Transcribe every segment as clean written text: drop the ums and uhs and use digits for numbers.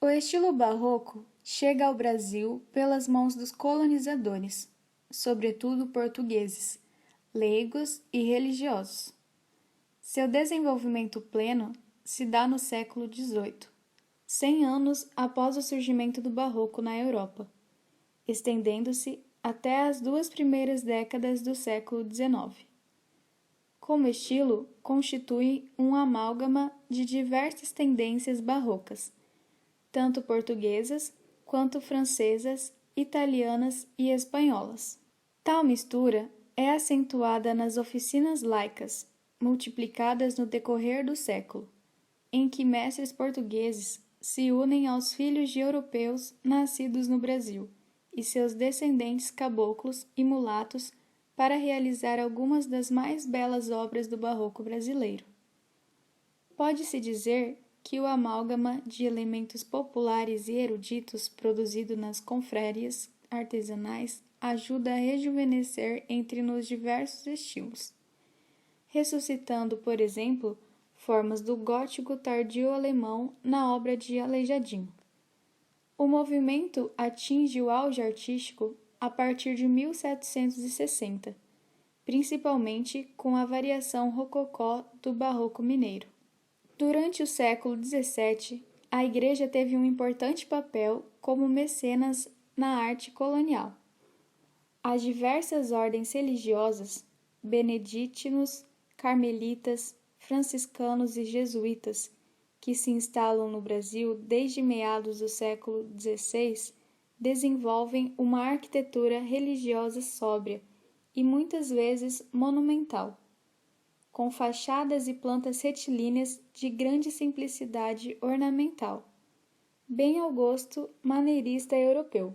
O estilo barroco chega ao Brasil pelas mãos dos colonizadores, sobretudo portugueses, leigos e religiosos. Seu desenvolvimento pleno se dá no século XVIII, 100 anos após o surgimento do barroco na Europa, estendendo-se até as 2 primeiras décadas do século XIX. Como estilo, constitui um amálgama de diversas tendências barrocas, tanto portuguesas quanto francesas, italianas e espanholas. Tal mistura é acentuada nas oficinas laicas, multiplicadas no decorrer do século, em que mestres portugueses se unem aos filhos de europeus nascidos no Brasil e seus descendentes caboclos e mulatos para realizar algumas das mais belas obras do barroco brasileiro. Pode-se dizer que o amálgama de elementos populares e eruditos produzido nas confrérias artesanais ajuda a rejuvenescer entre nos diversos estilos, ressuscitando, por exemplo, formas do gótico tardio alemão na obra de Aleijadinho. O movimento atinge o auge artístico a partir de 1760, principalmente com a variação rococó do barroco mineiro. Durante o século XVII, a Igreja teve um importante papel como mecenas na arte colonial. As diversas ordens religiosas, beneditinos, carmelitas, franciscanos e jesuítas, que se instalam no Brasil desde meados do século XVI, desenvolvem uma arquitetura religiosa sóbria e muitas vezes monumental, com fachadas e plantas retilíneas de grande simplicidade ornamental, bem ao gosto maneirista europeu.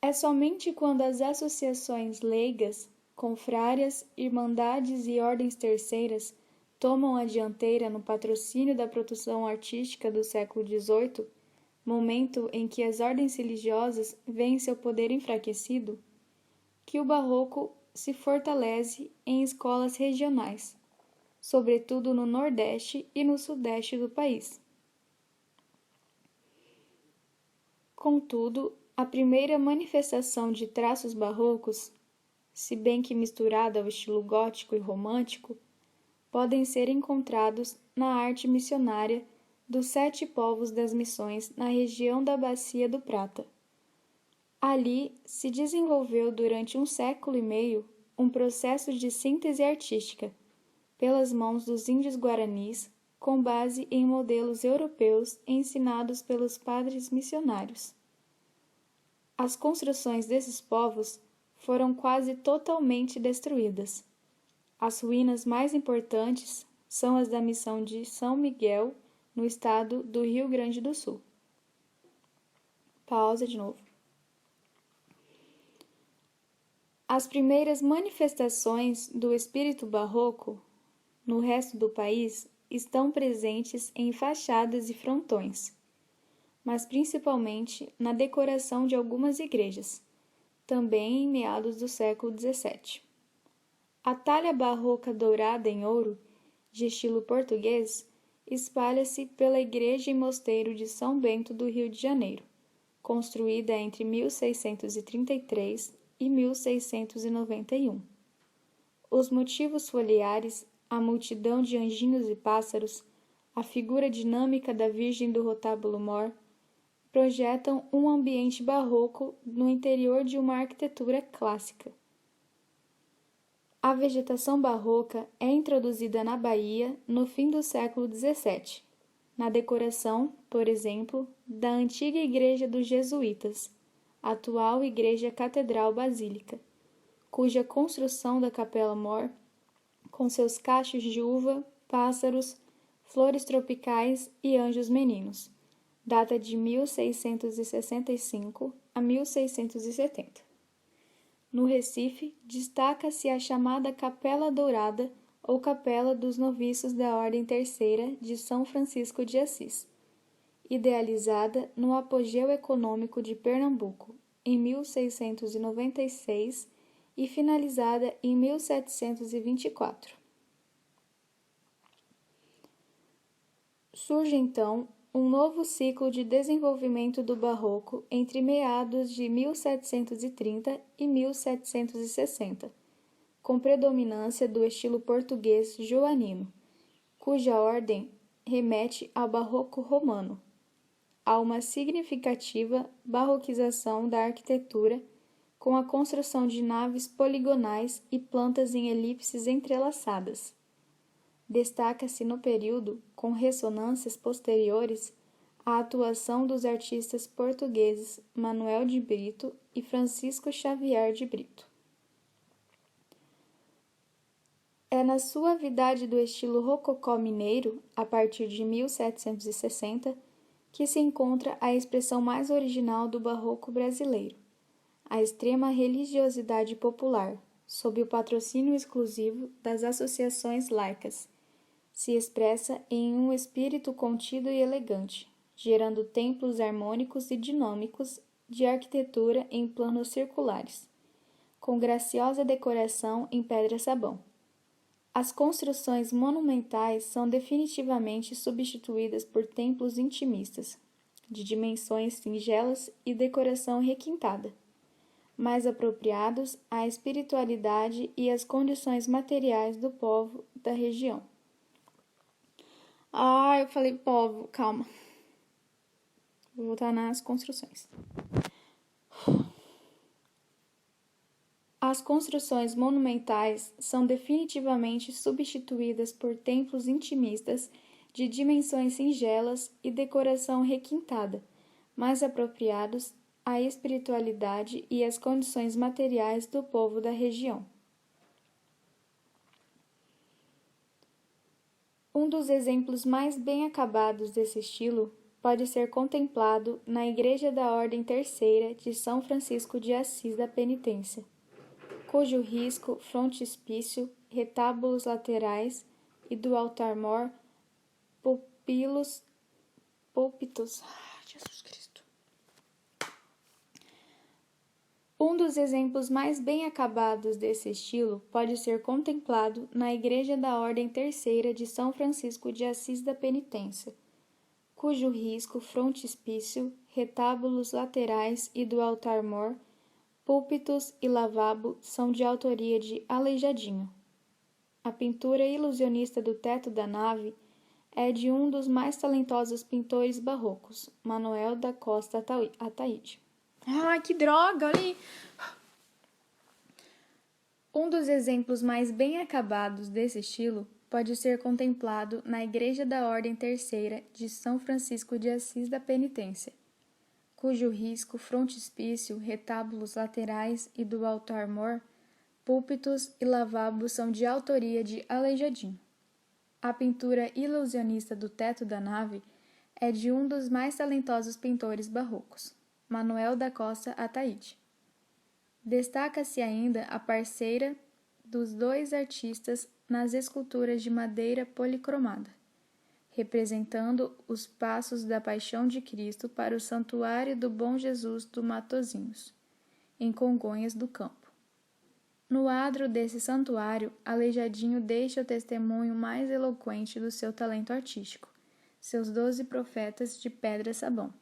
É somente quando as associações leigas, confrárias, irmandades e ordens terceiras tomam a dianteira no patrocínio da produção artística do século XVIII, momento em que as ordens religiosas veem seu poder enfraquecido, que o barroco se fortalece em escolas regionais, sobretudo no Nordeste e no Sudeste do país. Contudo, a primeira manifestação de traços barrocos, se bem que misturada ao estilo gótico e romântico, podem ser encontrados na arte missionária dos 7 povos das missões na região da Bacia do Prata. Ali se desenvolveu durante 1 século e meio um processo de síntese artística, pelas mãos dos índios guaranis, com base em modelos europeus ensinados pelos padres missionários. As construções desses povos foram quase totalmente destruídas. As ruínas mais importantes são as da missão de São Miguel, no estado do Rio Grande do Sul. Pausa de novo. As primeiras manifestações do espírito barroco no resto do país estão presentes em fachadas e frontões, mas principalmente na decoração de algumas igrejas, também em meados do século XVII. A talha barroca dourada em ouro, de estilo português, espalha-se pela igreja e mosteiro de São Bento do Rio de Janeiro, construída entre 1633 e 1691. Os motivos foliares, a multidão de anjinhos e pássaros, a figura dinâmica da Virgem do Rotábulo-Mor, projetam um ambiente barroco no interior de uma arquitetura clássica. A vegetação barroca é introduzida na Bahia no fim do século XVII, na decoração, por exemplo, da antiga igreja dos jesuítas, atual Igreja Catedral Basílica, cuja construção da Capela-Mor, com seus cachos de uva, pássaros, flores tropicais e anjos meninos, data de 1665 a 1670. No Recife, destaca-se a chamada Capela Dourada ou Capela dos Noviços da Ordem Terceira de São Francisco de Assis, idealizada no apogeu econômico de Pernambuco, em 1696 e finalizada em 1724. Surge então um novo ciclo de desenvolvimento do Barroco entre meados de 1730 e 1760, com predominância do estilo português joanino, cuja ordem remete ao Barroco romano. Há uma significativa barroquização da arquitetura, com a construção de naves poligonais e plantas em elipses entrelaçadas. Destaca-se no período, com ressonâncias posteriores, a atuação dos artistas portugueses Manuel de Brito e Francisco Xavier de Brito. É na suavidade do estilo rococó mineiro, a partir de 1760, que se encontra a expressão mais original do barroco brasileiro. A extrema religiosidade popular, sob o patrocínio exclusivo das associações laicas, se expressa em um espírito contido e elegante, gerando templos harmônicos e dinâmicos de arquitetura em planos circulares, com graciosa decoração em pedra-sabão. As construções monumentais são definitivamente substituídas por templos intimistas, de dimensões singelas e decoração requintada, mais apropriados à espiritualidade e às condições materiais do povo da região. Eu falei povo, calma. Vou voltar nas construções. As construções monumentais são definitivamente substituídas por templos intimistas de dimensões singelas e decoração requintada, mais apropriados à espiritualidade e às condições materiais do povo da região. Um dos exemplos mais bem acabados desse estilo pode ser contemplado na Igreja da Ordem Terceira de São Francisco de Assis da Penitência, cujo risco, frontispício, retábulos laterais e do altar-mor, púlpitos. Jesus Cristo. Um dos exemplos mais bem acabados desse estilo pode ser contemplado na Igreja da Ordem Terceira de São Francisco de Assis da Penitência, cujo risco, frontispício, retábulos laterais e do altar-mor, púlpitos e lavabo são de autoria de Aleijadinho. A pintura ilusionista do teto da nave é de um dos mais talentosos pintores barrocos, Manuel da Costa Ataíde. Ai, que droga, olha aí. Um dos exemplos mais bem acabados desse estilo pode ser contemplado na Igreja da Ordem Terceira de São Francisco de Assis da Penitência, cujo risco, frontispício, retábulos laterais e do altar-mor, púlpitos e lavabos são de autoria de Aleijadinho. A pintura ilusionista do teto da nave é de um dos mais talentosos pintores barrocos, Manuel da Costa Ataíde. Destaca-se ainda a parceira dos dois artistas nas esculturas de madeira policromada, representando os passos da Paixão de Cristo para o Santuário do Bom Jesus do Matozinhos, em Congonhas do Campo. No adro desse santuário, Aleijadinho deixa o testemunho mais eloquente do seu talento artístico, seus 12 profetas de pedra-sabão.